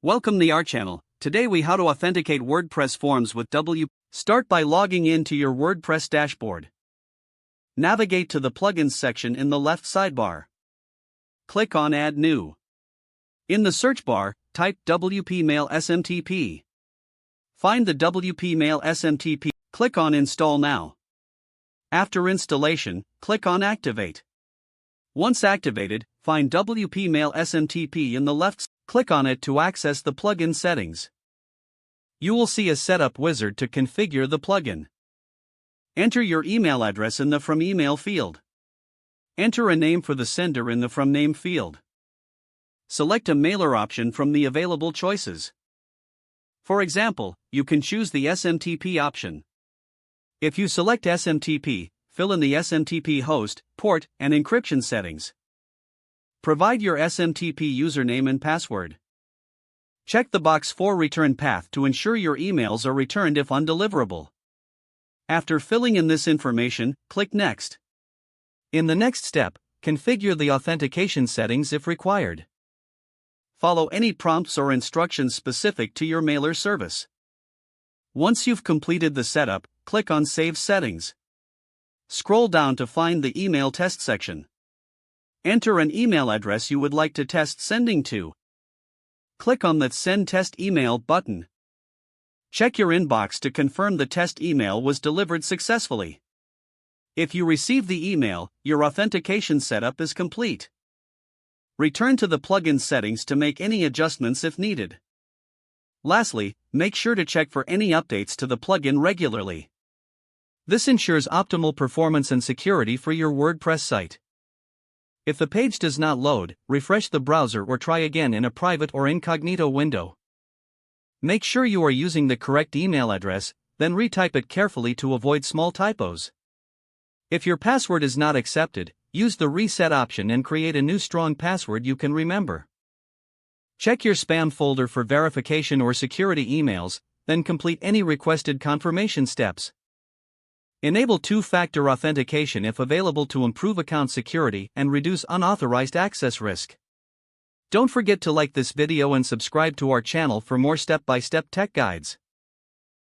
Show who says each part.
Speaker 1: Welcome to our channel. Today we how to authenticate WordPress forms with WP. Start by logging in to your WordPress dashboard. Navigate to the Plugins section in the left sidebar. Click on Add New. In the search bar, type WP Mail SMTP. Find the WP Mail SMTP. Click on Install Now. After installation, click on Activate. Once activated, find WP Mail SMTP in the left. Click on it to access the plugin settings. You will see a setup wizard to configure the plugin. Enter your email address in the From Email field. Enter a name for the sender in the From Name field. Select a mailer option from the available choices. For example, you can choose the SMTP option. If you select SMTP, fill in the SMTP host, port, and encryption settings. Provide your SMTP username and password. Check the box for return path to ensure your emails are returned if undeliverable. After filling in this information, click Next. In the next step, configure the authentication settings if required. Follow any prompts or instructions specific to your mailer service. Once you've completed the setup, click on Save Settings. Scroll down to find the Email Test section. Enter an email address you would like to test sending to. Click on the Send Test Email button. Check your inbox to confirm the test email was delivered successfully. If you receive the email, your authentication setup is complete. Return to the plugin settings to make any adjustments if needed. Lastly, make sure to check for any updates to the plugin regularly. This ensures optimal performance and security for your WordPress site. If the page does not load, refresh the browser or try again in a private or incognito window. Make sure you are using the correct email address, then retype it carefully to avoid small typos. If your password is not accepted, use the reset option and create a new strong password you can remember. Check your spam folder for verification or security emails, then complete any requested confirmation steps. Enable two-factor authentication if available to improve account security and reduce unauthorized access risk. Don't forget to like this video and subscribe to our channel for more step-by-step tech guides.